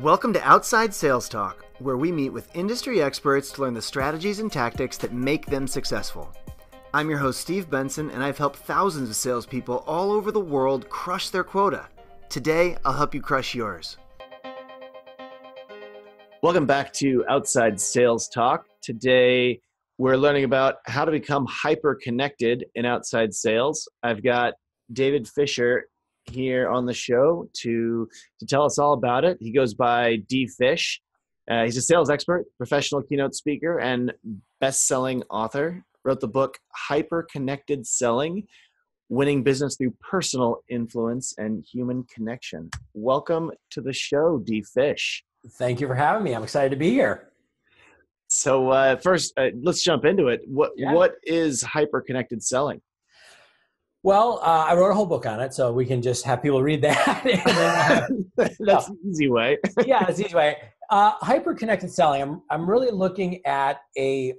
Welcome to Outside Sales Talk, where we meet with industry experts to learn the strategies and tactics that make them successful. I'm your host, Steve Benson, and I've helped thousands of salespeople all over the world crush their quota. Today, I'll help you crush yours. Welcome back to Outside Sales Talk. Today, we're learning about how to become hyper-connected in outside sales. I've got David Fisher here on the show to tell us all about it. He goes by D Fish. He's a sales expert, professional keynote speaker, and best-selling author. Wrote the book Hyper-Connected Selling, Winning Business Through Personal Influence and Human Connection. Welcome to the show, D Fish. Thank you for having me. I'm excited to be here. So first, let's jump into it. What is hyper-connected selling? Well, I wrote a whole book on it, so we can just have people read that. And then, That's the easy way. Yeah, it's the easy way. Hyper-connected selling, I'm really looking at a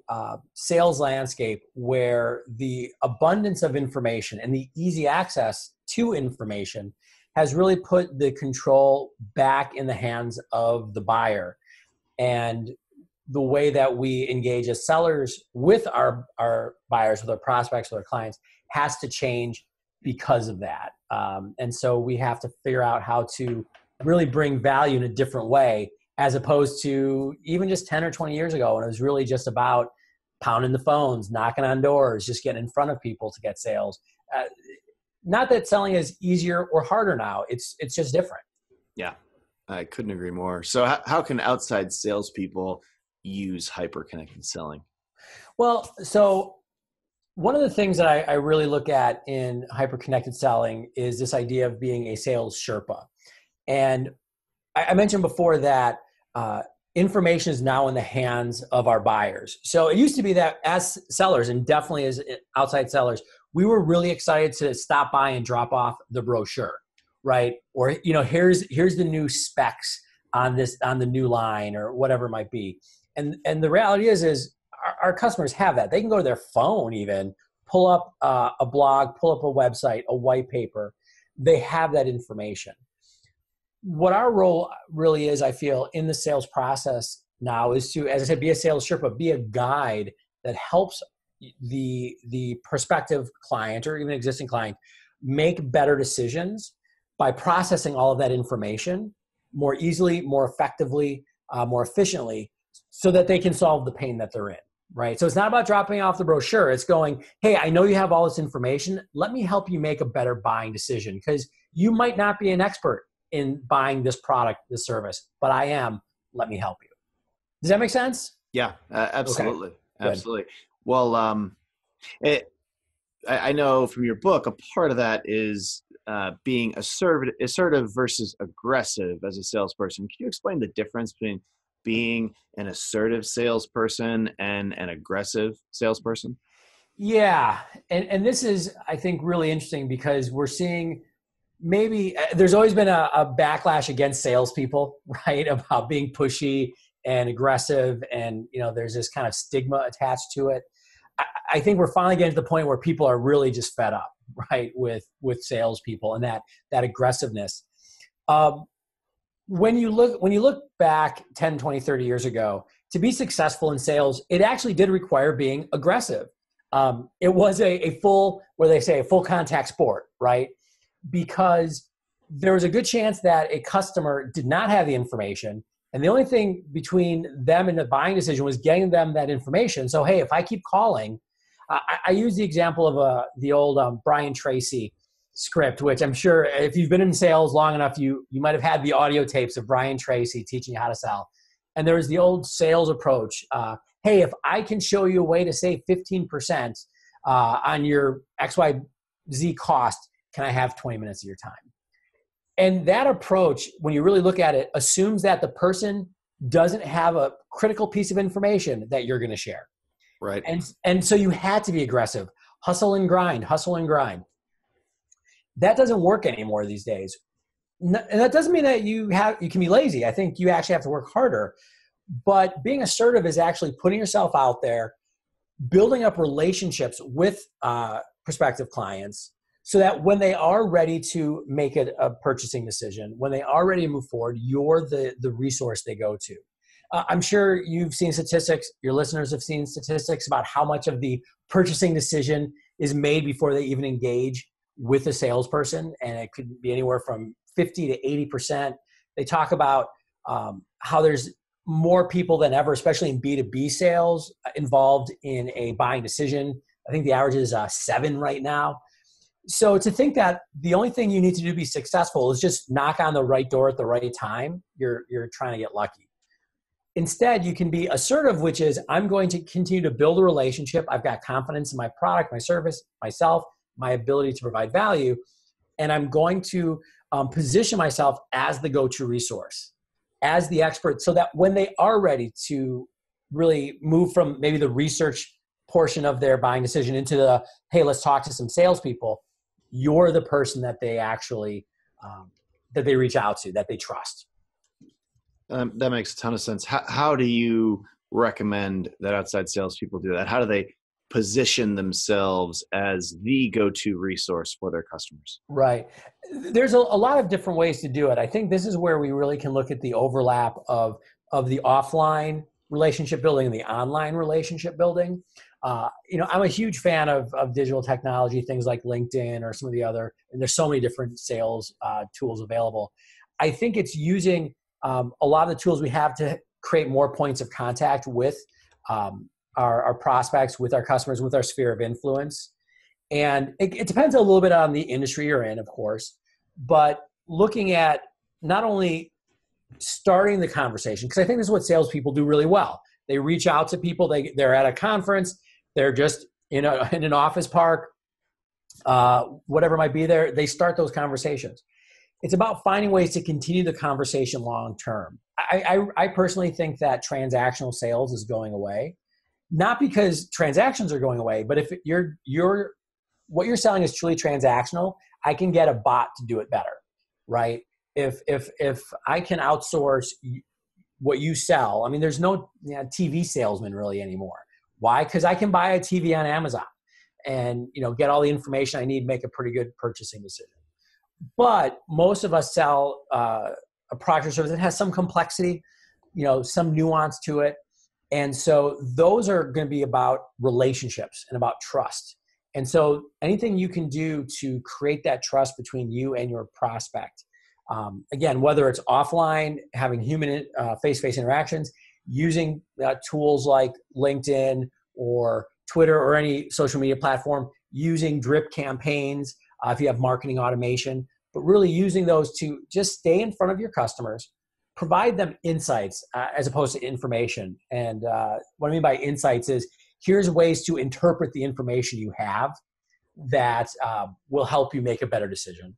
sales landscape where the abundance of information and the easy access to information has really put the control back in the hands of the buyer. And the way that we engage as sellers with our buyers, with our prospects, with our clients, has to change because of that. And so we have to figure out how to really bring value in a different way, as opposed to even just 10 or 20 years ago when it was really just about pounding the phones, knocking on doors, just getting in front of people to get sales. Not that selling is easier or harder now. It's just different. Yeah, I couldn't agree more. So how can outside salespeople use hyper-connected selling? Well, so one of the things that I really look at in hyper-connected selling is this idea of being a sales Sherpa. And I mentioned before that information is now in the hands of our buyers. So it used to be that as sellers, and definitely as outside sellers, we were really excited to stop by and drop off the brochure, right? Or, here's the new specs on the new line or whatever it might be. And the reality is our customers have that. They can go to their phone even, pull up a blog, pull up a website, a white paper. They have that information. What our role really is, I feel, in the sales process now is to, as I said, be a sales Sherpa, be a guide that helps the prospective client or even existing client make better decisions by processing all of that information more easily, more effectively, more efficiently, so that they can solve the pain that they're in, right? So it's not about dropping off the brochure. It's going, hey, I know you have all this information. Let me help you make a better buying decision, because you might not be an expert in buying this product, this service, but I am. Let me help you. Does that make sense? Yeah, absolutely. Okay. Absolutely. Well, I know from your book, a part of that is being assertive versus aggressive as a salesperson. Can you explain the difference between being an assertive salesperson and an aggressive salesperson? Yeah. And this is, I think, really interesting, because we're seeing maybe there's always been a backlash against salespeople, right? About being pushy and aggressive. And, there's this kind of stigma attached to it. I think we're finally getting to the point where people are really just fed up, right? With salespeople and that aggressiveness. When you look back 10, 20, 30 years ago, to be successful in sales, it actually did require being aggressive. It was a full contact sport, right? Because there was a good chance that a customer did not have the information, and the only thing between them and the buying decision was getting them that information. So, hey, if I keep calling, I use the example of the old Brian Tracy script, which I'm sure if you've been in sales long enough, you might have had the audio tapes of Brian Tracy teaching you how to sell. And there was the old sales approach. Hey, if I can show you a way to save 15% on your XYZ cost, can I have 20 minutes of your time? And that approach, when you really look at it, assumes that the person doesn't have a critical piece of information that you're going to share. Right. And so you had to be aggressive. Hustle and grind. That doesn't work anymore these days. And that doesn't mean that you can be lazy. I think you actually have to work harder. But being assertive is actually putting yourself out there, building up relationships with prospective clients, so that when they are ready to make a purchasing decision, when they are ready to move forward, you're the resource they go to. I'm sure you've seen statistics, your listeners have seen statistics about how much of the purchasing decision is made before they even engage with a salesperson, and it could be anywhere from 50 to 80%. They talk about how there's more people than ever, especially in B2B sales, involved in a buying decision. I think the average is 7 right now. So to think that the only thing you need to do to be successful is just knock on the right door at the right time, you're trying to get lucky. Instead, you can be assertive, which is I'm going to continue to build a relationship. I've got confidence in my product, my service, myself, my ability to provide value, and I'm going to position myself as the go-to resource, as the expert, so that when they are ready to really move from maybe the research portion of their buying decision into the, hey, let's talk to some salespeople, you're the person that they actually, that they reach out to, that they trust. That makes a ton of sense. How do you recommend that outside salespeople do that? How do they position themselves as the go-to resource for their customers? Right. There's a lot of different ways to do it. I think this is where we really can look at the overlap of the offline relationship building and the online relationship building. I'm a huge fan of digital technology, things like LinkedIn or some of the other, and there's so many different sales tools available. I think it's using a lot of the tools we have to create more points of contact with our prospects, with our customers, with our sphere of influence. And it depends a little bit on the industry you're in, of course, but looking at not only starting the conversation, because I think this is what salespeople do really well. They reach out to people, they're at a conference, they're just in an office park, whatever might be there, they start those conversations. It's about finding ways to continue the conversation long term. I personally think that transactional sales is going away, not because transactions are going away, but if what you're selling is truly transactional, I can get a bot to do it better, right? If I can outsource what you sell, I mean, there's no TV salesman really anymore. Why? Because I can buy a TV on Amazon and get all the information I need, make a pretty good purchasing decision. But most of us sell a product or service that has some complexity, some nuance to it. And so those are going to be about relationships and about trust. And so anything you can do to create that trust between you and your prospect, again, whether it's offline, having human face-to-face interactions, using tools like LinkedIn or Twitter or any social media platform, using drip campaigns, if you have marketing automation, but really using those to just stay in front of your customers, provide them insights as opposed to information. And what I mean by insights is here's ways to interpret the information you have that will help you make a better decision.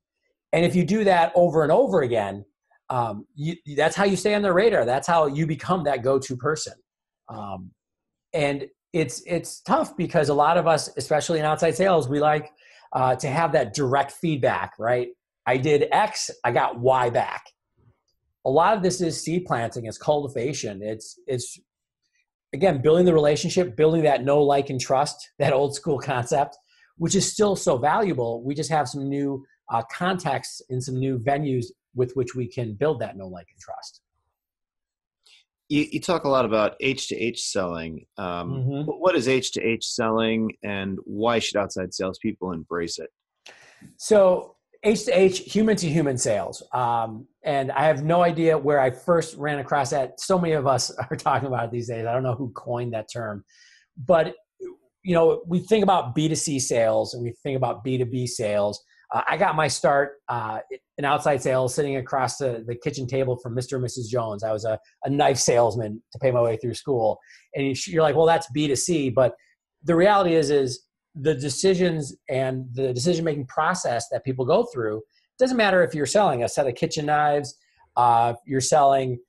And if you do that over and over again, that's how you stay on their radar. That's how you become that go-to person. And it's tough because a lot of us, especially in outside sales, we like to have that direct feedback, right? I did X, I got Y back. A lot of this is seed planting, it's cultivation. It's again, building the relationship, building that know, like, and trust, that old school concept, which is still so valuable. We just have some new contexts and some new venues with which we can build that know, like, and trust. You talk a lot about H2H selling. What is H2H selling, and why should outside salespeople embrace it? So H2H, human to human sales. And I have no idea where I first ran across that. So many of us are talking about it these days. I don't know who coined that term. But, we think about B2C sales and we think about B2B sales. I got my start in outside sales sitting across the kitchen table from Mr. and Mrs. Jones. I was a knife salesman to pay my way through school. And you're like, well, that's B2C. But the reality is the decisions and the decision-making process that people go through, doesn't matter if you're selling a set of kitchen knives, if you're selling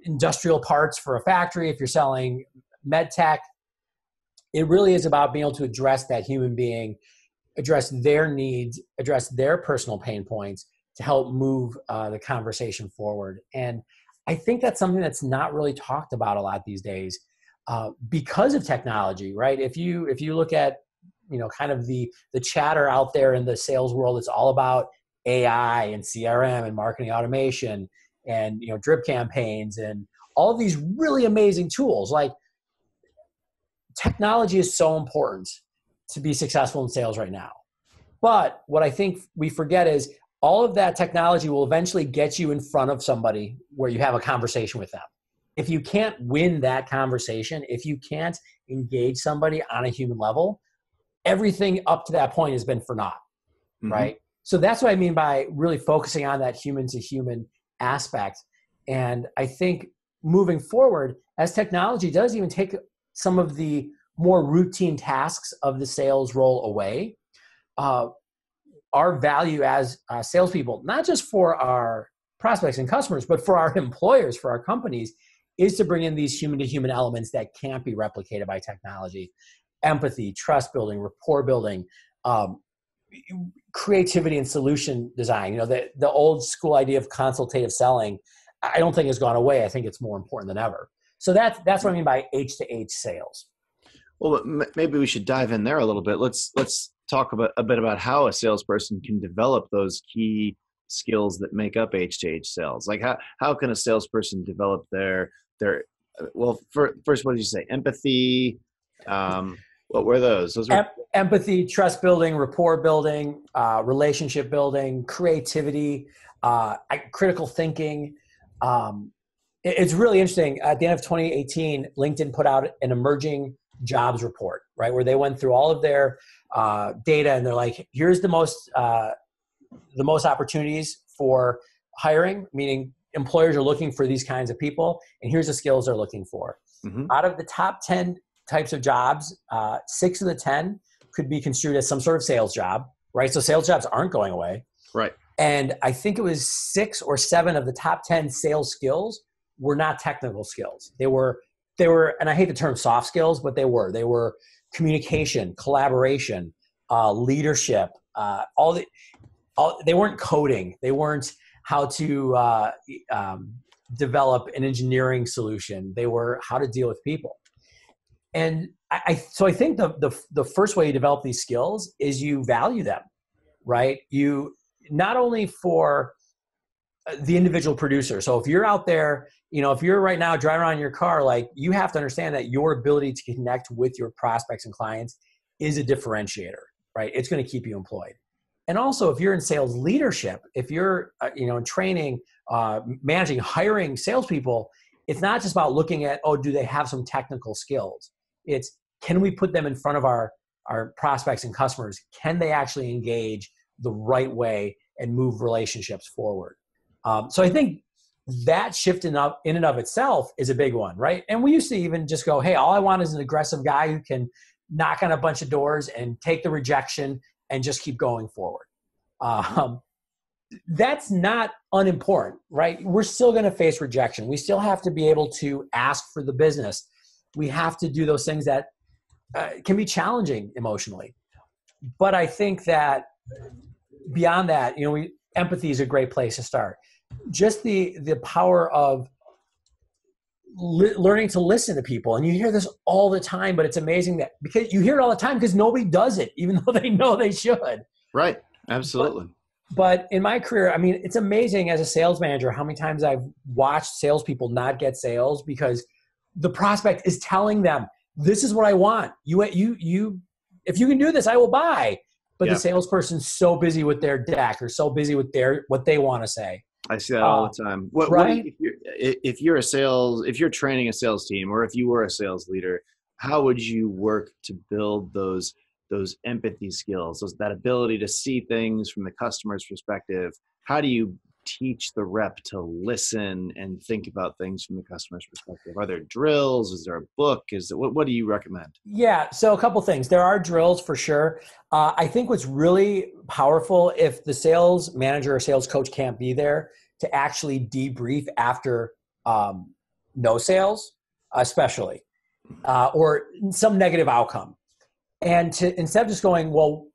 industrial parts for a factory, if you're selling med tech, it really is about being able to address that human being, address their needs, address their personal pain points to help move the conversation forward. And I think that's something that's not really talked about a lot these days because of technology, right? If you look at kind of the chatter out there in the sales world. It's all about AI and CRM and marketing automation and, drip campaigns and all of these really amazing tools. Like, technology is so important to be successful in sales right now. But what I think we forget is all of that technology will eventually get you in front of somebody where you have a conversation with them. If you can't win that conversation, if you can't engage somebody on a human level, everything up to that point has been for naught, right? So that's what I mean by really focusing on that human to human aspect. And I think moving forward, as technology does even take some of the more routine tasks of the sales role away, our value as salespeople, not just for our prospects and customers, but for our employers, for our companies, is to bring in these human-to-human elements that can't be replicated by technology. Empathy, trust building, rapport building, creativity and solution design. The old school idea of consultative selling, I don't think has gone away. I think it's more important than ever. So that's what I mean by H to H sales. Well, maybe we should dive in there a little bit. Let's talk a bit about how a salesperson can develop those key skills that make up H to H sales. Like how can a salesperson develop their first, what did you say? Empathy. What were those? Those were empathy, trust building, rapport building, relationship building, creativity, critical thinking. It's really interesting. At the end of 2018, LinkedIn put out an emerging jobs report, right, where they went through all of their data, and they're like, here's the most opportunities for hiring, meaning employers are looking for these kinds of people, and here's the skills they're looking for. Out of the top 10 types of jobs, 6 of the 10 could be construed as some sort of sales job, right? So sales jobs aren't going away. Right. And I think it was 6 or 7 of the top 10 sales skills were not technical skills. They were, and I hate the term soft skills, but they were communication, collaboration, leadership, they weren't coding. They weren't how to develop an engineering solution. They were how to deal with people. And so I think the first way you develop these skills is you value them, right? You not only for the individual producer. So if you're out there, if you're right now driving around in your car, like, you have to understand that your ability to connect with your prospects and clients is a differentiator, right? It's going to keep you employed. And also, if you're in sales leadership, if you're in training, managing, hiring salespeople, it's not just about looking at, do they have some technical skills? It's, can we put them in front of our prospects and customers? Can they actually engage the right way and move relationships forward? So I think that shift in and of itself is a big one, right? And we used to even just go, hey, all I want is an aggressive guy who can knock on a bunch of doors and take the rejection and just keep going forward. That's not unimportant, right? We're still going to face rejection. We still have to be able to ask for the business. We have to do those things that can be challenging emotionally. But I think that beyond that, empathy is a great place to start. Just the power of learning to listen to people. And you hear this all the time, but it's amazing that, because you hear it all the time because nobody does it, even though they know they should. Right. Absolutely. But in my career, I mean, it's amazing as a sales manager how many times I've watched salespeople not get sales because the prospect is telling them, this is what I want. You, if you can do this, I will buy. But the salesperson's so busy with their deck or so busy with what they want to say. I see that all the time. If you're training a sales team, or if you were a sales leader, how would you work to build those empathy skills, that ability to see things from the customer's perspective? How do you teach the rep to listen and think about things from the customer's perspective? Are there drills? Is there a book? What do you recommend? Yeah, so a couple things. There are drills for sure. I think what's really powerful, if the sales manager or sales coach can't be there, to actually debrief after no sales, especially, or some negative outcome. And to, instead of just going, well,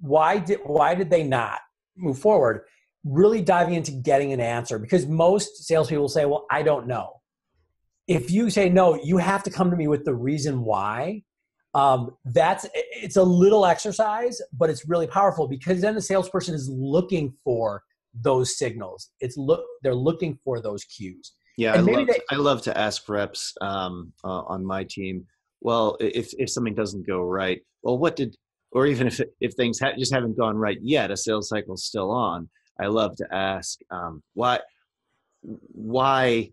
why did they not move forward, really diving into getting an answer, because most salespeople say, well, I don't know. If you say, no, you have to come to me with the reason why, It's a little exercise, but it's really powerful because then the salesperson is looking for those signals. They're looking for those cues. Yeah, And maybe I love to ask reps on my team. Well, if something doesn't go right, well, or even if things just haven't gone right yet, a sales cycle's still on. I love to ask why.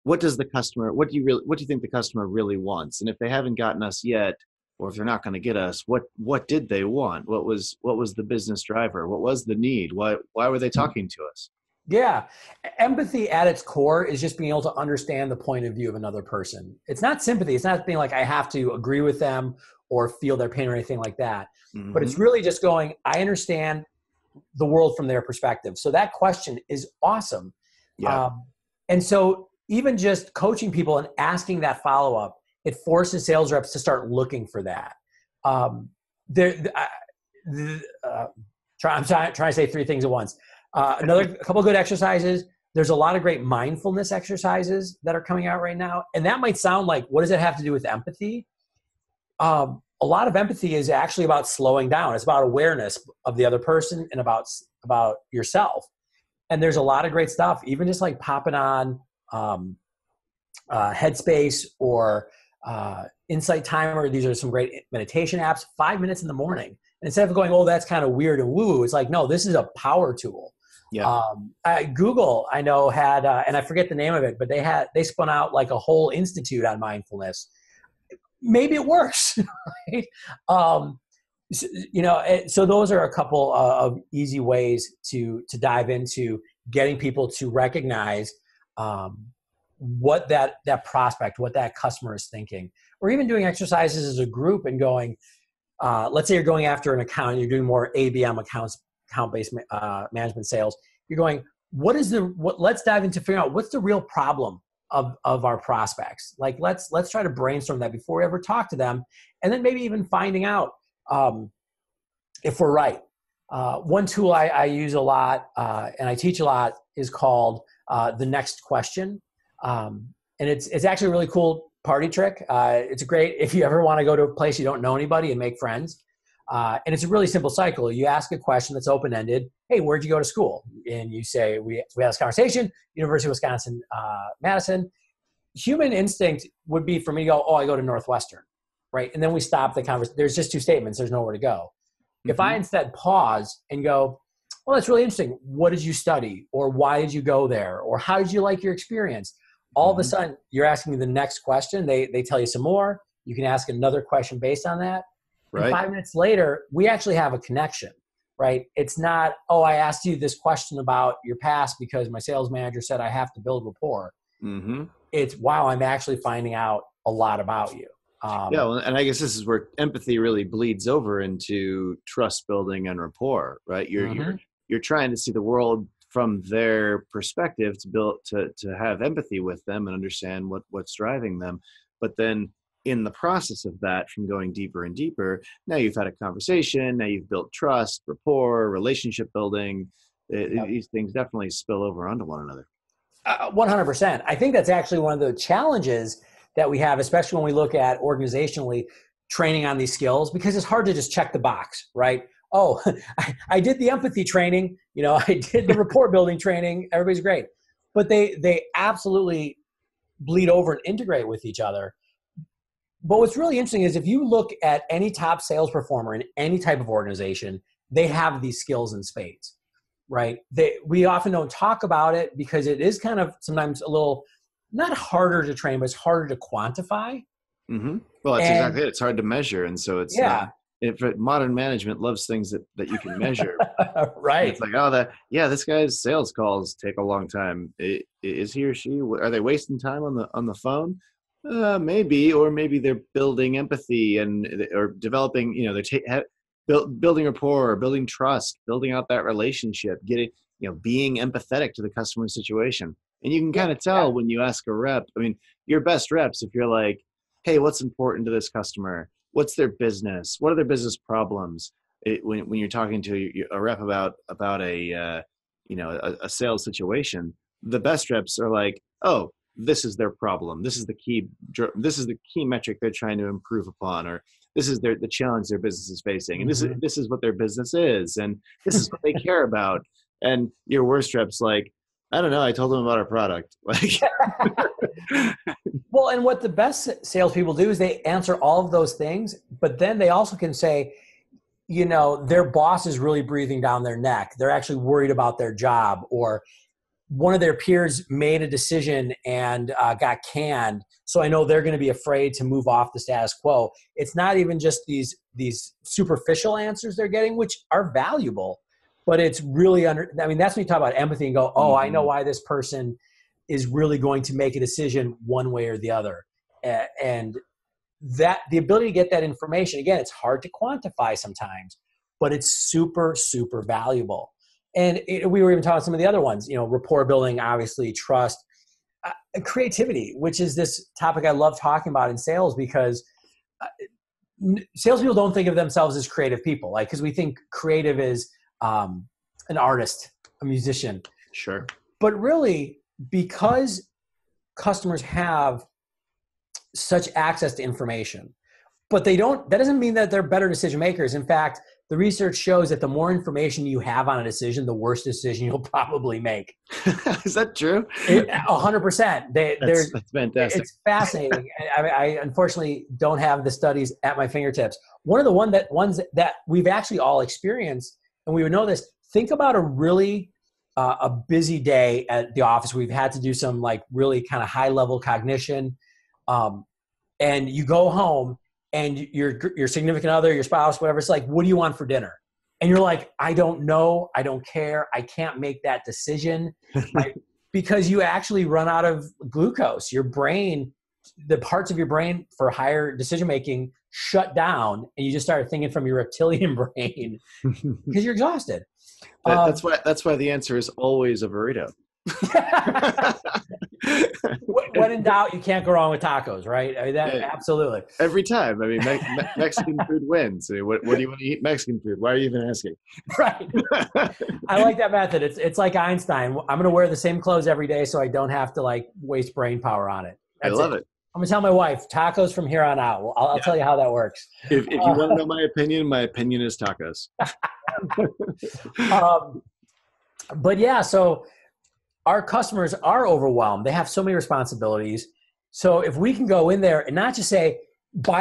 What does the customer? What do you think the customer really wants? And if they haven't gotten us yet, or if they're not going to get us, what did they want? What was the business driver? What was the need? Why were they talking to us? Yeah. Empathy at its core is just being able to understand the point of view of another person. It's not sympathy. It's not being like, I have to agree with them or feel their pain or anything like that. Mm-hmm. But it's really just going, I understand the world from their perspective. So that question is awesome. Yeah. And so even just coaching people and asking that follow-up, it forces sales reps to start looking for that. I'm trying to say three things at once. A couple of good exercises. There's a lot of great mindfulness exercises that are coming out right now. And that might sound like, what does it have to do with empathy? A lot of empathy is actually about slowing down. It's about awareness of the other person and about yourself. And there's a lot of great stuff, even just like popping on Headspace or Insight Timer. These are some great meditation apps, 5 minutes in the morning. And instead of going, oh, that's kind of weird and woo-woo, it's like, no, this is a power tool. Yeah. Google, I know, had, and I forget the name of it, but they spun out like a whole institute on mindfulness. Maybe it works, right? So those are a couple of easy ways to dive into getting people to recognize what that prospect, what that customer is thinking, or even doing exercises as a group and going, let's say you're going after an account and you're doing more ABM account-based management sales. You're going, let's dive into figuring out what's the real problem of our prospects. Like, let's try to brainstorm that before we ever talk to them. And then maybe even finding out if we're right. One tool I use a lot and I teach a lot is called the next question. And it's actually a really cool party trick. It's great if you ever want to go to a place you don't know anybody and make friends. And it's a really simple cycle. You ask a question that's open-ended. Hey, where'd you go to school? And you say, we had this conversation, University of Wisconsin, Madison. Human instinct would be for me to go, oh, I go to Northwestern, right? And then we stop the conversation. There's just two statements. There's nowhere to go. Mm-hmm. If I instead pause and go, well, that's really interesting. What did you study? Or why did you go there? Or how did you like your experience? All of a sudden, you're asking me the next question. They tell you some more. You can ask another question based on that. Right. And 5 minutes later, we actually have a connection, right? It's not, oh, I asked you this question about your past because my sales manager said I have to build rapport. Mm-hmm. It's, wow, I'm actually finding out a lot about you. And I guess this is where empathy really bleeds over into trust building and rapport, right? You're trying to see the world from their perspective to have empathy with them and understand what's driving them. But then in the process of that, from going deeper and deeper, now you've had a conversation, now you've built trust, rapport, relationship building. These things definitely spill over onto one another. 100%. I think that's actually one of the challenges that we have, especially when we look at organizationally training on these skills, because it's hard to just check the box, right? Oh, I did the empathy training, I did the rapport building training, everybody's great. But they absolutely bleed over and integrate with each other. But what's really interesting is if you look at any top sales performer in any type of organization, they have these skills in spades, right? We often don't talk about it because it is kind of sometimes a little, not harder to train, but it's harder to quantify. Mm-hmm. Well, that's exactly it. It's hard to measure. And so it's modern management loves things that you can measure. Right. It's like, this guy's sales calls take a long time. Is he or she, are they wasting time on the phone? Maybe, or maybe they're building empathy or developing, building rapport, building trust, building out that relationship, being empathetic to the customer situation. And you can kind of tell when you ask a rep, your best reps, if you're like, hey, what's important to this customer? What's their business? What are their business problems? When you're talking to a rep about a sales situation, the best reps are like, oh, this is their problem. This is the key metric they're trying to improve upon, or this is the challenge their business is facing, and Mm-hmm. this is what their business is, and this is what they care about. And your worst rep's like, I don't know, I told them about our product. Like, Well, and what the best salespeople do is they answer all of those things, but then they also can say, their boss is really breathing down their neck. They're actually worried about their job, or one of their peers made a decision and got canned. So I know they're going to be afraid to move off the status quo. It's not even just these superficial answers they're getting, which are valuable, but it's really that's when you talk about empathy and go, oh, I know why this person is really going to make a decision one way or the other. And that the ability to get that information, again, it's hard to quantify sometimes, but it's super, super valuable. And we were even talking about some of the other ones, rapport building, obviously, trust, creativity, which is this topic I love talking about in sales, because salespeople don't think of themselves as creative people, because we think creative is an artist, a musician. Sure. But really, because customers have such access to information, but that doesn't mean that they're better decision makers. In fact, the research shows that the more information you have on a decision, the worse decision you'll probably make. Is that true? 100%. That's fantastic. It's fascinating. I unfortunately don't have the studies at my fingertips. One of the ones that we've actually all experienced, and we would know this, think about a really a busy day at the office. We've had to do some really kind of high level cognition. And you go home and your significant other, your spouse, whatever, it's like, what do you want for dinner? And you're like, I don't know. I don't care. I can't make that decision. Because you actually run out of glucose. Your brain, the parts of your brain for higher decision-making shut down, and you just start thinking from your reptilian brain because you're exhausted. That's why the answer is always a burrito. When in doubt, you can't go wrong with tacos, right? Absolutely. Every time. Mexican food wins. What do you want to eat? Mexican food. Why are you even asking? Right. I like that method. It's like Einstein. I'm going to wear the same clothes every day so I don't have to waste brain power on it. I love it. I'm going to tell my wife, tacos from here on out. I'll tell you how that works. If you want to know my opinion is tacos. But yeah, so our customers are overwhelmed. They have so many responsibilities. So if we can go in there and not just say,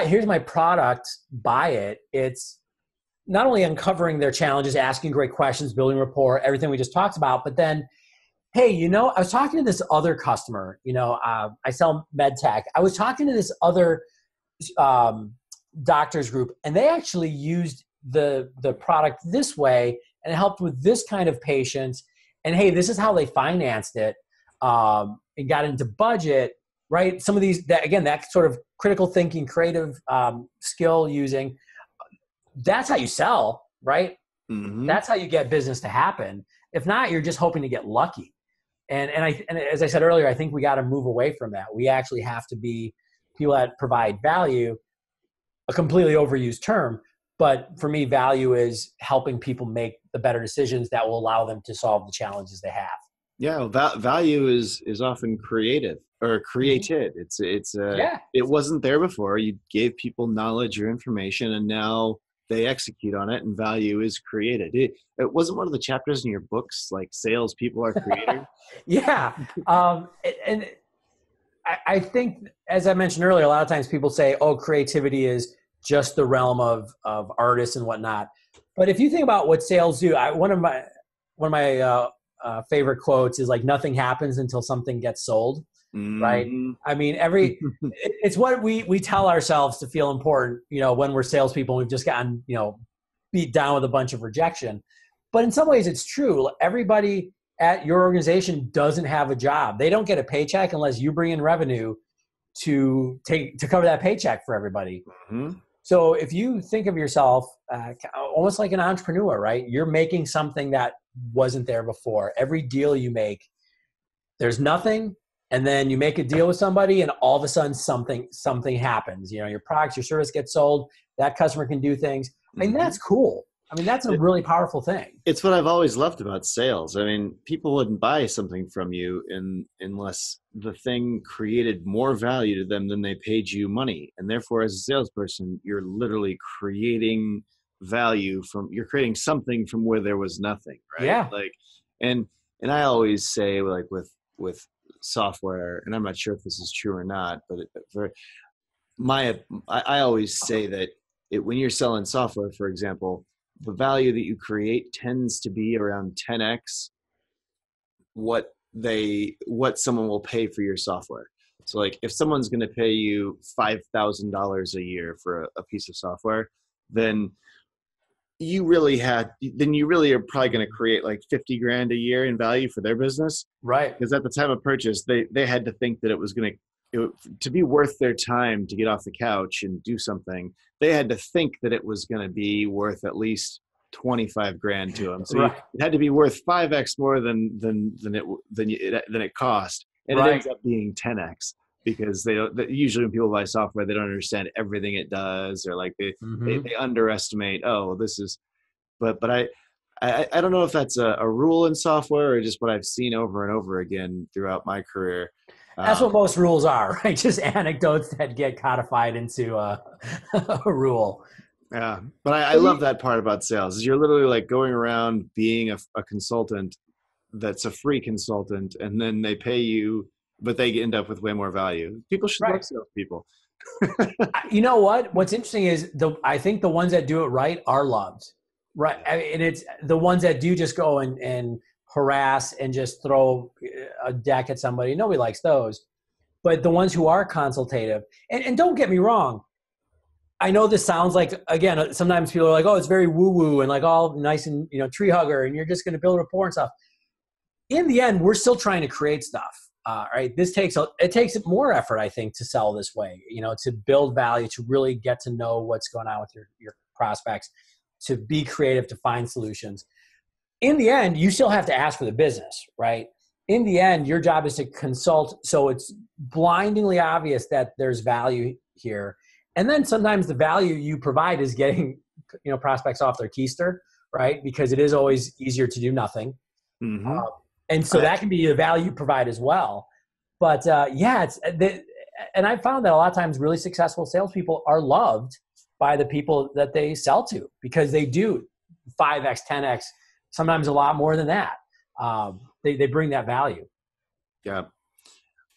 here's my product, buy it. It's not only uncovering their challenges, asking great questions, building rapport, everything we just talked about, but then, hey, I was talking to this other customer, I sell med tech. I was talking to this other doctors group, and they actually used the product this way, and it helped with this kind of patients. And hey, this is how they financed it, and got into budget, right? Some of these, that sort of critical thinking, creative skill using, that's how you sell, right? Mm-hmm. That's how you get business to happen. If not, you're just hoping to get lucky. And as I said earlier, I think we got to move away from that. We actually have to be people that provide value, a completely overused term. But for me, value is helping people make the better decisions that will allow them to solve the challenges they have. Yeah, value is often created or created. It wasn't there before. You gave people knowledge or information, and now they execute on it, and value is created. It wasn't one of the chapters in your books, like salespeople are creators. Yeah, and I think, as I mentioned earlier, a lot of times people say, "Oh, creativity is just the realm of artists and whatnot." But if you think about what sales do, one of my favorite quotes is nothing happens until something gets sold. Mm-hmm. Right? I mean, it's what we tell ourselves to feel important, when we're salespeople and we've just gotten, beat down with a bunch of rejection. But in some ways it's true. Everybody at your organization doesn't have a job. They don't get a paycheck unless you bring in revenue to cover that paycheck for everybody. Mm-hmm. So if you think of yourself almost like an entrepreneur, right? You're making something that wasn't there before. Every deal you make, there's nothing, and then you make a deal with somebody, and all of a sudden something happens. Your products, your service gets sold. That customer can do things. I mean, that's cool. I mean, that's a really powerful thing. It's what I've always loved about sales. I mean, people wouldn't buy something from you unless the thing created more value to them than they paid you money. And therefore, as a salesperson, you're literally creating value you're creating something from where there was nothing, right? Yeah. Like, and I always say, like, with software, and I'm not sure if this is true or not, but I always say that when you're selling software, for example, the value that you create tends to be around 10x what someone will pay for your software. So like if someone's going to pay you $5,000 a year for a piece of software, then you really are probably going to create like 50 grand a year in value for their business. Right. Because at the time of purchase, they had to think that it was going to be worth their time to get off the couch and do something. They had to think that it was going to be worth at least 25 grand to them. So right. it had to be worth 5x more than it cost. And right. it ends up being 10x because usually when people buy software, they don't understand everything it does, or like they underestimate, but I don't know if that's a rule in software or just what I've seen over and over again throughout my career. That's what most rules are, right? Just anecdotes that get codified into a rule. Yeah, but I love that part about sales is you're literally like going around being a consultant that's a free consultant, and then they pay you, but they end up with way more value. People should love salespeople. You know what? What's interesting is I think the ones that do it right are loved, right? And it's the ones that do just go and harass and just throw a deck at somebody. Nobody likes those. But the ones who are consultative, and don't get me wrong, I know this sounds like, again, sometimes people are like, oh, it's very woo-woo and like all nice and, tree hugger, and you're just going to build rapport and stuff. In the end, we're still trying to create stuff, right? It takes more effort, I think, to sell this way, to build value, to really get to know what's going on with your prospects, to be creative, to find solutions. In the end, you still have to ask for the business, right? In the end, your job is to consult, so it's blindingly obvious that there's value here. And then sometimes the value you provide is getting, prospects off their keister, right? Because it is always easier to do nothing. Mm-hmm. And so that can be a value you provide as well. But and I found that a lot of times really successful salespeople are loved by the people that they sell to because they do 5x, 10x, sometimes a lot more than that. They bring that value. Yeah.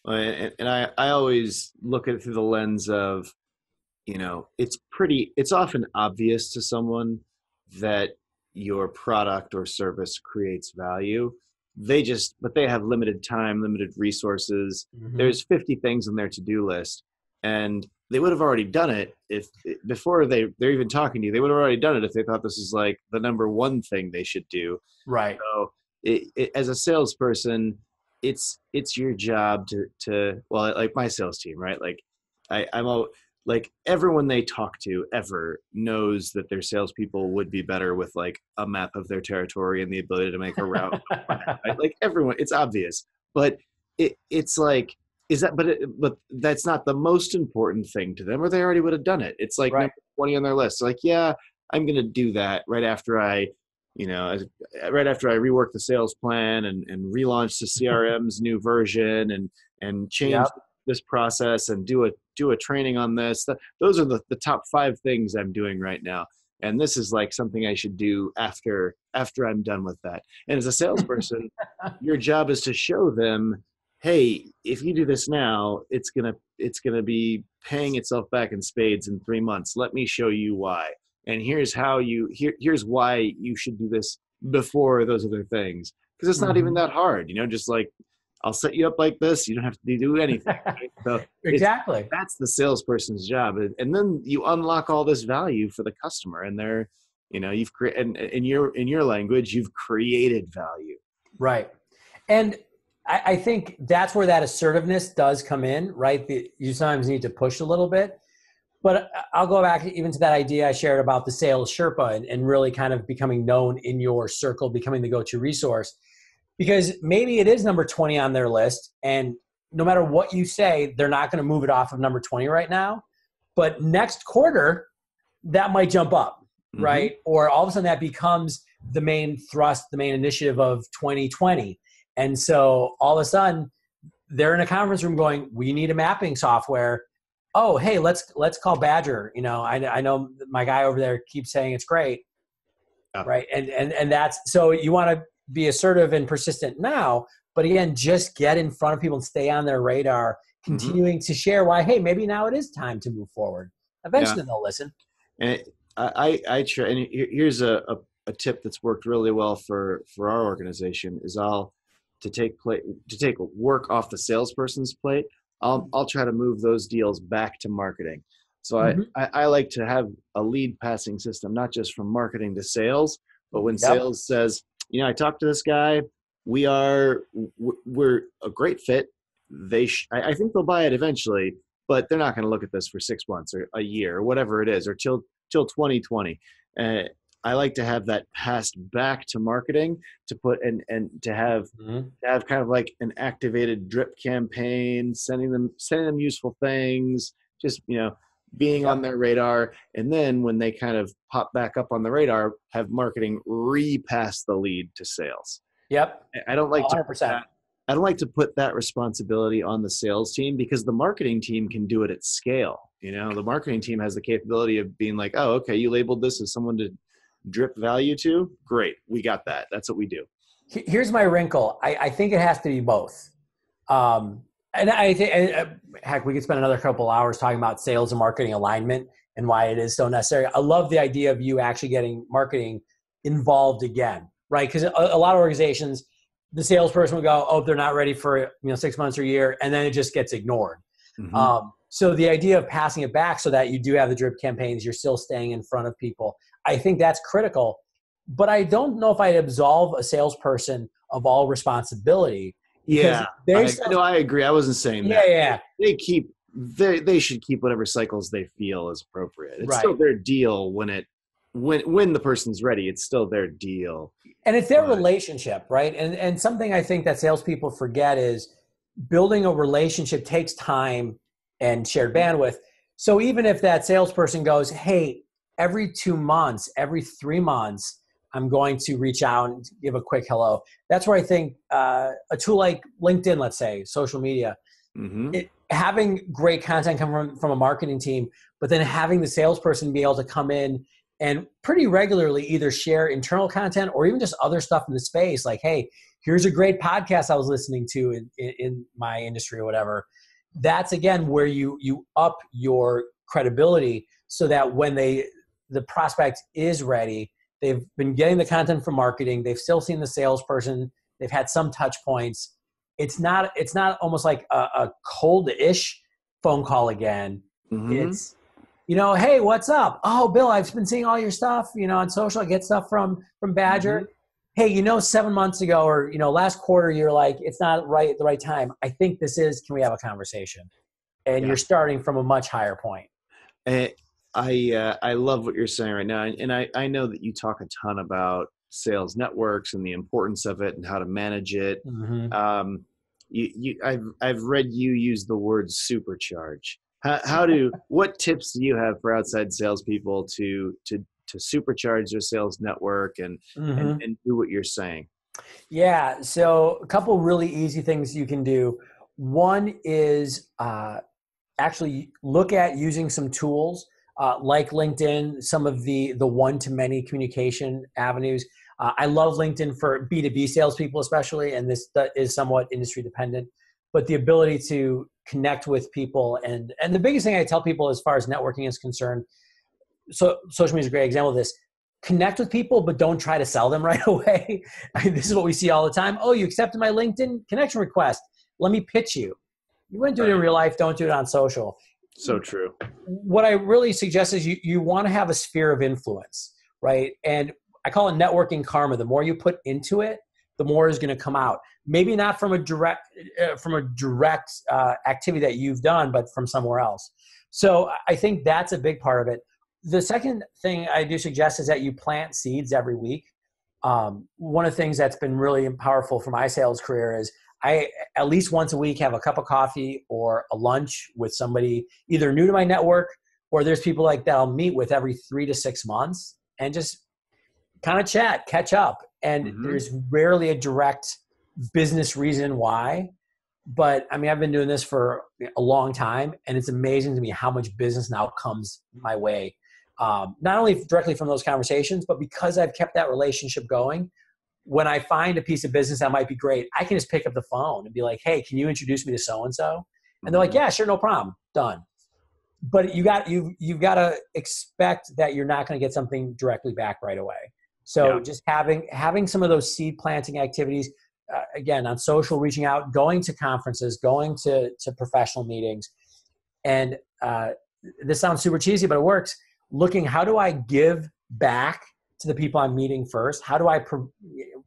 And I always look at it through the lens of, it's often obvious to someone that your product or service creates value. But they have limited time, limited resources. Mm-hmm. There's 50 things on their to-do list, and they would have already done it before they're even talking to you. They would have already done it if they thought this is like the number one thing they should do. Right. So as a salesperson, it's your job to like my sales team, right? Like like everyone they talk to ever knows that their salespeople would be better with like a map of their territory and the ability to make a route. Right? Like everyone, it's obvious, but it's like, but that's not the most important thing to them, or they already would have done it. It's like number 20 on their list. So like, yeah, I'm going to do that right after I rework the sales plan and relaunch the CRM's new version and change this process and do a training on this. Those are the top 5 things I'm doing right now. And this is like something I should do after I'm done with that. And as a salesperson, your job is to show them, hey, if you do this now, it's gonna be paying itself back in spades in 3 months. Let me show you why. And here's why you should do this before those other things. Because it's not even that hard, just like, I'll set you up like this. You don't have to do anything. Right? So exactly. That's the salesperson's job. And then you unlock all this value for the customer, and you've created, in your language, you've created value. Right. And I think that's where that assertiveness does come in, right? You sometimes need to push a little bit. But I'll go back even to that idea I shared about the sales Sherpa and really kind of becoming known in your circle, becoming the go-to resource. Because maybe it is number 20 on their list, and no matter what you say, they're not going to move it off of number 20 right now. But next quarter, that might jump up, Mm-hmm. right? Or all of a sudden that becomes the main thrust, the main initiative of 2020. And so all of a sudden they're in a conference room going, we need a mapping software. Oh, hey, let's call Badger. I know my guy over there keeps saying it's great. Yeah. Right. And that's, so you want to be assertive and persistent now, but again, just get in front of people and stay on their radar, continuing to share why, hey, maybe now it is time to move forward. Eventually they'll listen. And I try, and here's a tip that's worked really well for our organization is to take work off the salesperson's plate. I'll try to move those deals back to marketing. So I like to have a lead passing system, not just from marketing to sales, but when sales says, I talked to this guy, we're a great fit. I think they'll buy it eventually, but they're not going to look at this for 6 months or a year or whatever it is, or till 2020. I like to have that passed back to marketing to put and to have kind of like an activated drip campaign, sending them useful things, just being on their radar. And then when they kind of pop back up on the radar, have marketing repass the lead to sales. Yep. I don't like 100%. I don't like to put that responsibility on the sales team, because the marketing team can do it at scale. The marketing team has the capability of being like, oh, okay, you labeled this as someone to drip value to. Great. We got that. That's what we do. Here's my wrinkle. I think it has to be both. And I think, heck, we could spend another couple hours talking about sales and marketing alignment and why it is so necessary. I love the idea of you actually getting marketing involved again, right? Because a lot of organizations, the salesperson will go, oh, they're not ready for 6 months or a year, and then it just gets ignored. So the idea of passing it back so that you do have the drip campaigns, you're still staying in front of people, I think that's critical. But I don't know if I'd absolve a salesperson of all responsibility. Yeah, I agree. I wasn't saying that. Yeah. They should keep whatever cycles they feel is appropriate. It's still their deal when the person's ready. It's still their deal, and it's their relationship, right? And something I think that salespeople forget is building a relationship takes time and shared bandwidth. So even if that salesperson goes, hey, every 2 months, every 3 months, I'm going to reach out and give a quick hello. That's where I think a tool like LinkedIn, let's say, social media, having great content come from a marketing team, but then having the salesperson be able to come in and pretty regularly either share internal content or even just other stuff in the space. Like, hey, here's a great podcast I was listening to in my industry or whatever. That's, again, where you up your credibility so that when the prospect is ready, they've been getting the content from marketing. They've still seen the salesperson. They've had some touch points. It's not almost like a cold-ish phone call again. It's, hey, what's up? Oh, Bill, I've been seeing all your stuff, on social. I get stuff from Badger. Hey, 7 months ago or, last quarter, you're like, it's not right at the right time. I think this is, can we have a conversation? And you're starting from a much higher point. I love what you're saying right now. And I know that you talk a ton about sales networks and the importance of it and how to manage it. I've read you use the word supercharge. What tips do you have for outside salespeople to supercharge their sales network and do what you're saying? Yeah. So a couple really easy things you can do. One is actually look at using some tools like LinkedIn, some of the one-to-many communication avenues. I love LinkedIn for B2B salespeople especially, and this is somewhat industry dependent, but the ability to connect with people. And the biggest thing I tell people as far as networking is concerned, so social media is a great example of this. Connect with people, but don't try to sell them right away. This is what we see all the time. Oh, you accepted my LinkedIn connection request. Let me pitch you. You wouldn't do it in real life. Don't do it on social. So true. What I really suggest is you want to have a sphere of influence, right? And I call it networking karma. The more you put into it, the more is going to come out. Maybe not from a direct activity that you've done, but from somewhere else. So I think that's a big part of it. The second thing I do suggest is that you plant seeds every week. One of the things that's been really powerful for my sales career is I, at least once a week, have a cup of coffee or a lunch with somebody either new to my network, or there's people like that I'll meet with every 3 to 6 months. and just kind of chat, catch up. And there's rarely a direct business reason why. But I mean, I've been doing this for a long time, and it's amazing to me how much business now comes my way. Not only directly from those conversations, but because I've kept that relationship going. When I find a piece of business that might be great, I can just pick up the phone and be like, hey, can you introduce me to so-and-so? And they're like, yeah, sure, no problem, done. But you've got to expect that you're not going to get something directly back right away. So just having some of those seed planting activities, again, on social, reaching out, going to conferences, going to professional meetings. And this sounds super cheesy, but it works. Looking, how do I give back to the people I'm meeting first? How do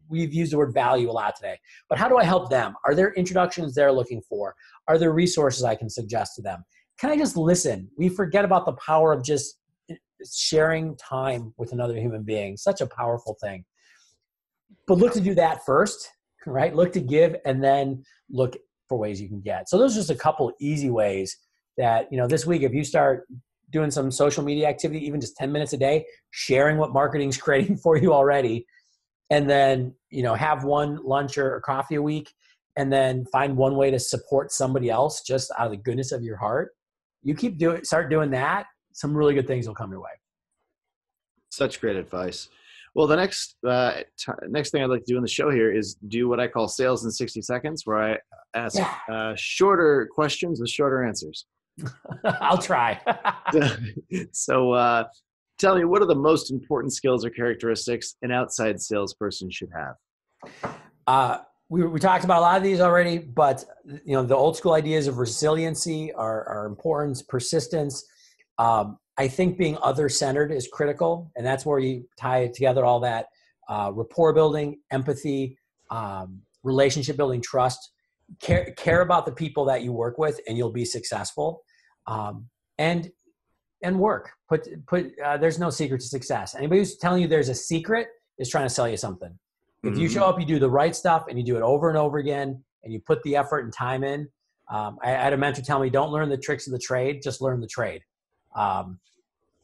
we've used the word value a lot today, but how do I help them? Are there introductions they're looking for? Are there resources I can suggest to them? Can I just listen? We forget about the power of just sharing time with another human being. Such a powerful thing. But look to do that first, right? Look to give, and then look for ways you can get. So those are just a couple easy ways that, this week, if you start doing some social media activity, even just 10 minutes a day, sharing what marketing's creating for you already, and then, have one lunch or coffee a week, and then find one way to support somebody else just out of the goodness of your heart. You start doing that, some really good things will come your way. Such great advice. Well, the next thing I'd like to do in the show here is do what I call sales in 60 seconds, where I ask shorter questions with shorter answers. I'll try. So tell me, what are the most important skills or characteristics an outside salesperson should have? We talked about a lot of these already, but the old school ideas of resiliency are important, persistence. I think being other-centered is critical, and that's where you tie together all that rapport building, empathy, relationship building, trust. Care about the people that you work with, and you'll be successful. And work. There's no secret to success. Anybody who's telling you there's a secret is trying to sell you something. If you show up, you do the right stuff, and you do it over and over again, and you put the effort and time in. I had a mentor tell me, don't learn the tricks of the trade, just learn the trade.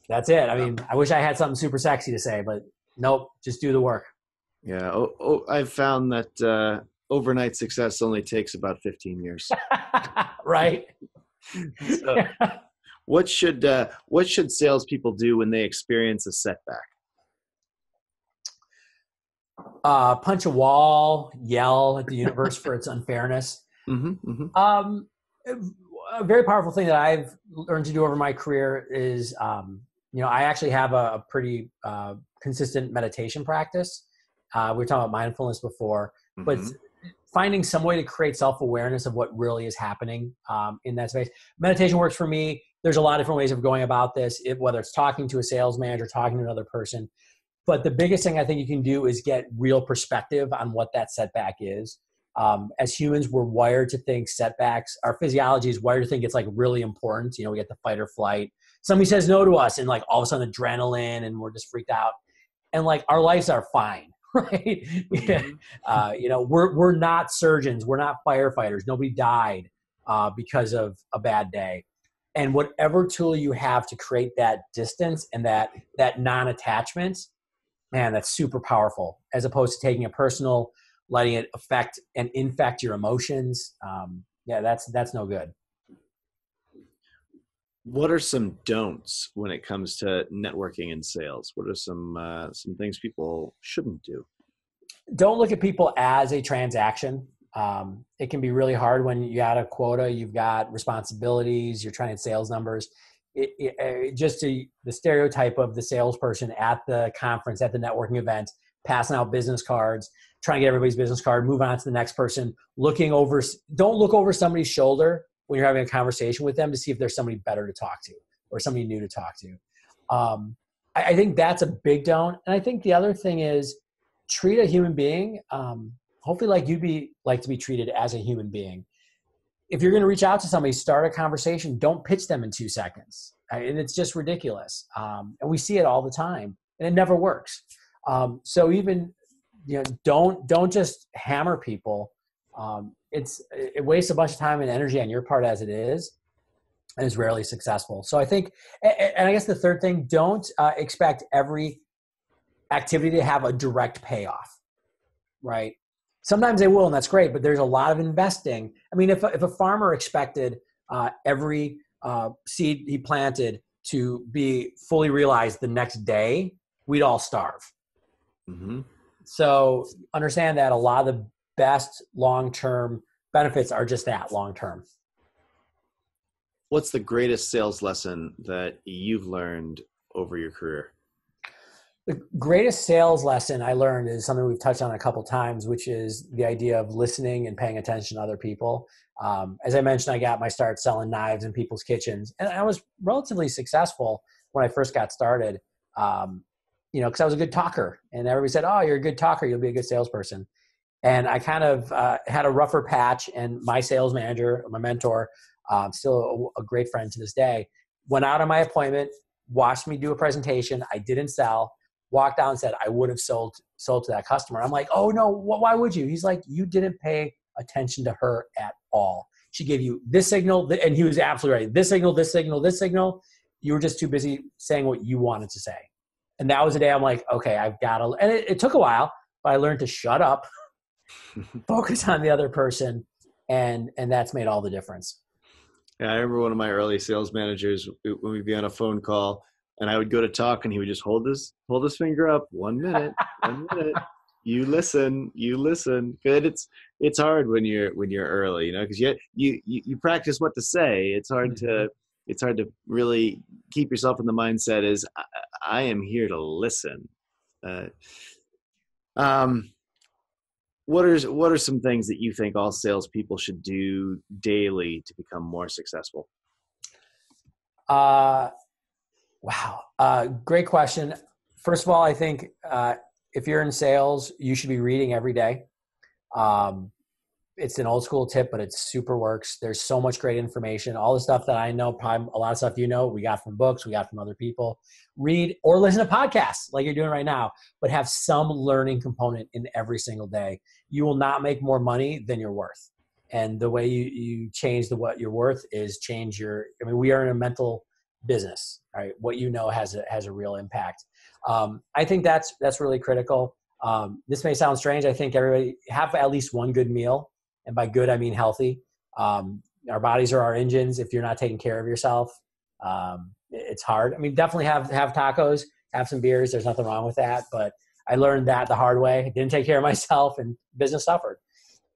That's it. I mean, I wish I had something super sexy to say, but nope, just do the work. Yeah. I've found that overnight success only takes about 15 years. Right. So, what should salespeople do when they experience a setback? Punch a wall, yell at the universe for its unfairness. A very powerful thing that I've learned to do over my career is, I actually have a pretty consistent meditation practice. We were talking about mindfulness before, but finding some way to create self-awareness of what really is happening in that space. Meditation works for me. There's a lot of different ways of going about this, whether it's talking to a sales manager, talking to another person. But the biggest thing I think you can do is get real perspective on what that setback is. As humans, we're wired to think setbacks. Our physiology is wired to think it's like really important. We get the fight or flight. Somebody says no to us, and like all of a sudden adrenaline, and we're just freaked out. And like our lives are fine, right? We're not surgeons. We're not firefighters. Nobody died because of a bad day. And whatever tool you have to create that distance and that non-attachment, man, that's super powerful, as opposed to taking it personal, letting it affect and infect your emotions. That's no good. What are some don'ts when it comes to networking and sales? What are some things people shouldn't do? Don't look at people as a transaction. It can be really hard when you got a quota, you've got responsibilities, you're trying to hit sales numbers. The stereotype of the salesperson at the conference, at the networking event, passing out business cards, trying to get everybody's business card, move on to the next person, don't look over somebody's shoulder when you're having a conversation with them to see if there's somebody better to talk to or somebody new to talk to. I think that's a big don't. And I think the other thing is treat a human being, hopefully like you'd like to be treated as a human being. If you're going to reach out to somebody, start a conversation, don't pitch them in 2 seconds. And it's just ridiculous. And we see it all the time, and it never works. So even, don't just hammer people. It wastes a bunch of time and energy on your part as it is, and is rarely successful. So I think, and I guess the third thing, don't expect every activity to have a direct payoff, right? Sometimes they will, and that's great, but there's a lot of investing. I mean, if a farmer expected every seed he planted to be fully realized the next day, we'd all starve. Mm-hmm. So understand that a lot of the best long-term benefits are just that, long-term. What's the greatest sales lesson that you've learned over your career? The greatest sales lesson I learned is something we've touched on a couple times, which is the idea of listening and paying attention to other people. As I mentioned, I got my start selling knives in people's kitchens, and I was relatively successful when I first got started. Because I was a good talker, and everybody said, "Oh, you're a good talker. You'll be a good salesperson." And I kind of had a rougher patch, and my sales manager, my mentor, still a great friend to this day, went out on my appointment, watched me do a presentation. I didn't sell. Walked out and said, I would have sold to that customer. I'm like, oh no, why would you? He's like, you didn't pay attention to her at all. She gave you this signal, and he was absolutely right. This signal, this signal, this signal. You were just too busy saying what you wanted to say. And that was the day I'm like, okay, I've got to, and it took a while, but I learned to shut up, focus on the other person, and that's made all the difference. Yeah, I remember one of my early sales managers when we'd be on a phone call, and I would go to talk, and he would just hold his finger up. 1 minute, 1 minute. You listen. Good. It's hard when you're early, because you practice what to say. It's hard to really keep yourself in the mindset as I am here to listen. What are some things that you think all salespeople should do daily to become more successful? Wow. Great question. First of all, I think if you're in sales, you should be reading every day. It's an old school tip, but it super works. There's so much great information. All the stuff that I know, probably a lot of stuff we got from books, we got from other people. Read or listen to podcasts like you're doing right now, but have some learning component in every single day. You will not make more money than you're worth. And the way you change what you're worth is we are in a mental business, right? What you know has a real impact. I think that's really critical. This may sound strange. I think everybody have at least one good meal. And by good, I mean healthy. Our bodies are our engines. If you're not taking care of yourself, it's hard. I mean, definitely have tacos, have some beers. There's nothing wrong with that. But I learned that the hard way. I didn't take care of myself, and business suffered.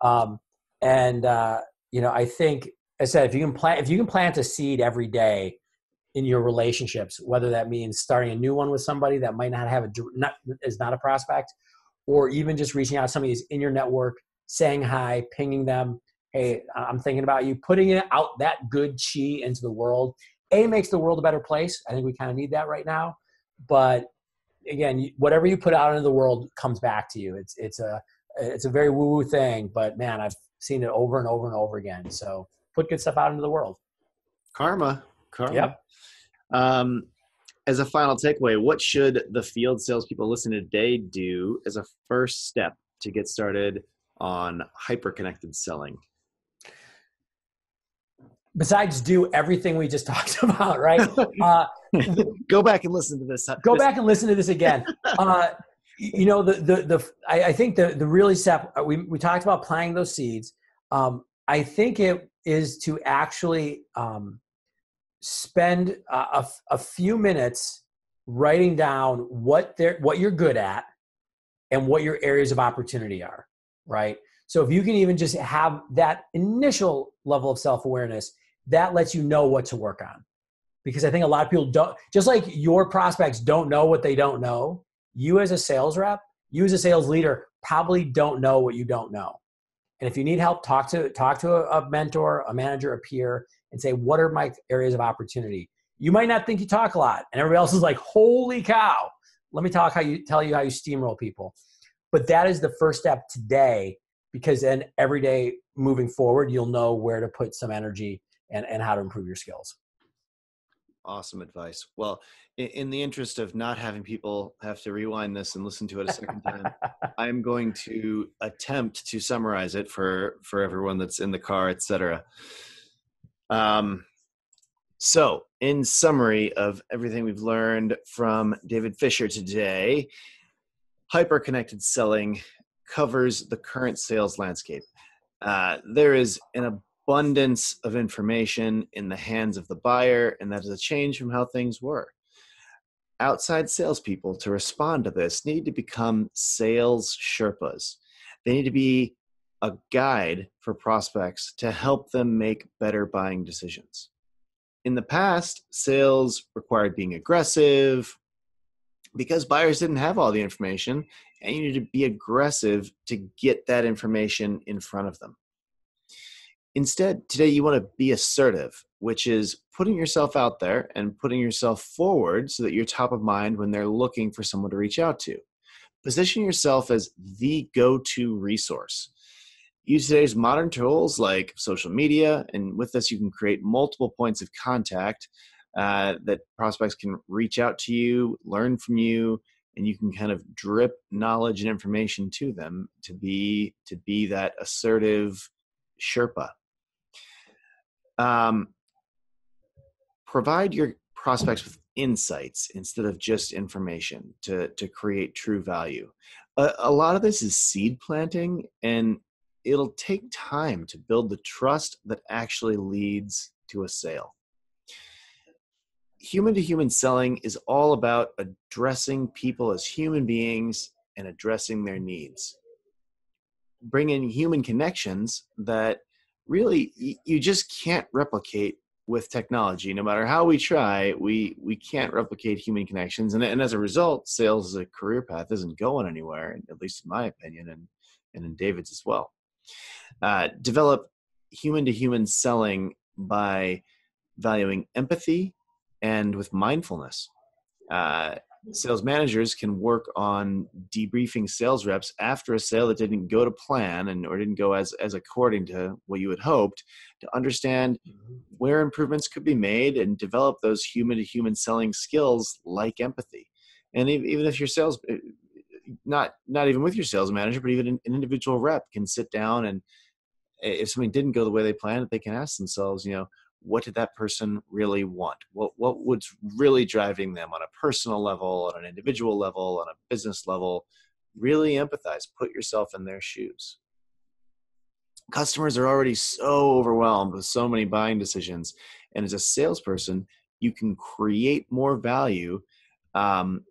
I think, I said, if you can plant a seed every day in your relationships, whether that means starting a new one with somebody that might not have is not a prospect, or even just reaching out to somebody who's in your network, saying hi, pinging them, hey, I'm thinking about you, putting it out that good chi into the world. Makes the world a better place. I think we kind of need that right now. But again, whatever you put out into the world comes back to you. It's a very woo-woo thing, but man, I've seen it over and over and over again. So put good stuff out into the world. Karma. Yep. As a final takeaway, what should the field salespeople listening today do as a first step to get started on hyper-connected selling? Besides do everything we just talked about, right? Go back and listen to this. Go back and listen to this again. I think the really step, we talked about planting those seeds. I think it is to actually spend a few minutes writing down what you're good at and what your areas of opportunity are, right? So if you can even just have that initial level of self-awareness, that lets you know what to work on. Because I think a lot of people don't, just like your prospects don't know what they don't know, you as a sales rep, you as a sales leader probably don't know what you don't know. And if you need help, talk to a mentor, a manager, a peer, and say, what are my areas of opportunity? You might not think you talk a lot, and everybody else is like, holy cow, let me tell you how you steamroll people. But that is the first step today, because then every day moving forward, you'll know where to put some energy and how to improve your skills. Awesome advice. Well, in the interest of not having people have to rewind this and listen to it a second time, I'm going to attempt to summarize it for everyone that's in the car, etc. So in summary of everything we've learned from David Fisher today, Hyper-connected selling covers the current sales landscape. There is an abundance of information in the hands of the buyer, and that is a change from how things were. Outside salespeople, to respond to this, need to become sales Sherpas. They need to be a guide for prospects to help them make better buying decisions. In the past, sales required being aggressive because buyers didn't have all the information, and you need to be aggressive to get that information in front of them. Instead, today you want to be assertive, which is putting yourself out there and putting yourself forward so that you're top of mind when they're looking for someone to reach out to. Position yourself as the go-to resource. Use today's modern tools like social media, and with this you can create multiple points of contact that prospects can reach out to you, learn from you, and you can kind of drip knowledge and information to them to be that assertive Sherpa. Provide your prospects with insights instead of just information to create true value. A lot of this is seed planting, and it'll take time to build the trust that actually leads to a sale. Human-to-human selling is all about addressing people as human beings and addressing their needs. Bring in human connections that really you just can't replicate with technology. No matter how we try, we can't replicate human connections. And as a result, sales as a career path isn't going anywhere, at least in my opinion, and in David's as well. Develop human-to-human selling by valuing empathy and with mindfulness. Sales managers can work on debriefing sales reps after a sale that didn't go to plan or didn't go as according to what you had hoped, to understand where improvements could be made and develop those human-to-human selling skills like empathy. And even if your sales, not even with your sales manager, but even an individual rep can sit down, and if something didn't go the way they planned, they can ask themselves, what did that person really want? What was really driving them on a personal level, on an individual level, on a business level? Really empathize. Put yourself in their shoes. Customers are already so overwhelmed with so many buying decisions. And as a salesperson, you can create more value. You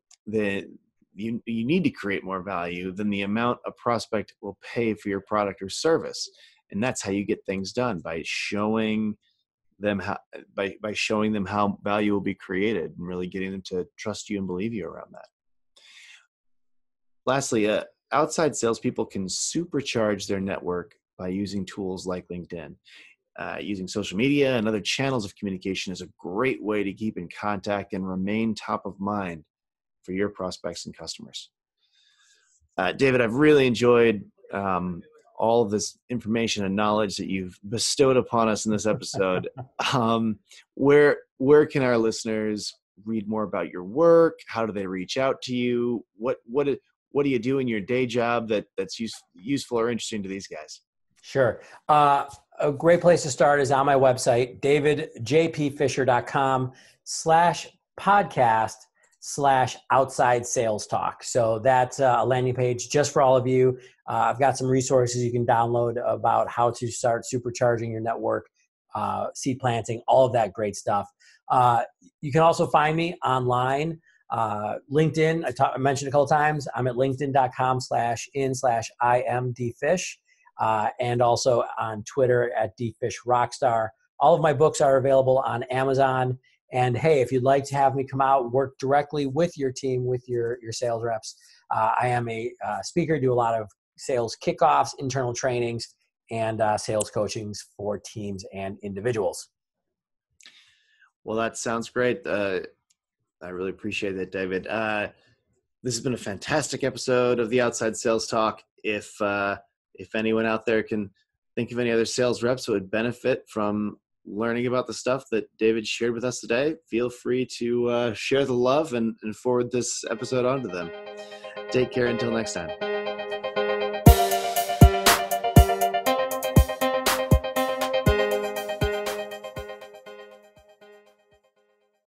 need to create more value than the amount a prospect will pay for your product or service. And that's how you get things done, by showing them how value will be created and really getting them to trust you and believe you around that. Lastly, outside salespeople can supercharge their network by using tools like LinkedIn. Using social media and other channels of communication is a great way to keep in contact and remain top of mind for your prospects and customers. David, I've really enjoyed all of this information and knowledge that you've bestowed upon us in this episode. Where can our listeners read more about your work? How do they reach out to you? What do you do in your day job that's useful or interesting to these guys? Sure. A great place to start is on my website, davidjppfisher.com/podcast/outside sales talk. So that's a landing page just for all of you. I've got some resources you can download about how to start supercharging your network, seed planting, all of that great stuff. You can also find me online. LinkedIn, I mentioned a couple times. I'm at linkedin.com/in/imdfish. And also on Twitter at dfishrockstar. All of my books are available on Amazon. And hey, if you'd like to have me come out, work directly with your team, with your sales reps, I am a speaker, do a lot of sales kickoffs, internal trainings, and sales coachings for teams and individuals. Well, that sounds great. I really appreciate that, David. This has been a fantastic episode of the Outside Sales Talk. If anyone out there can think of any other sales reps that would benefit from learning about the stuff that David shared with us today, feel free to share the love and forward this episode on to them. Take care until next time.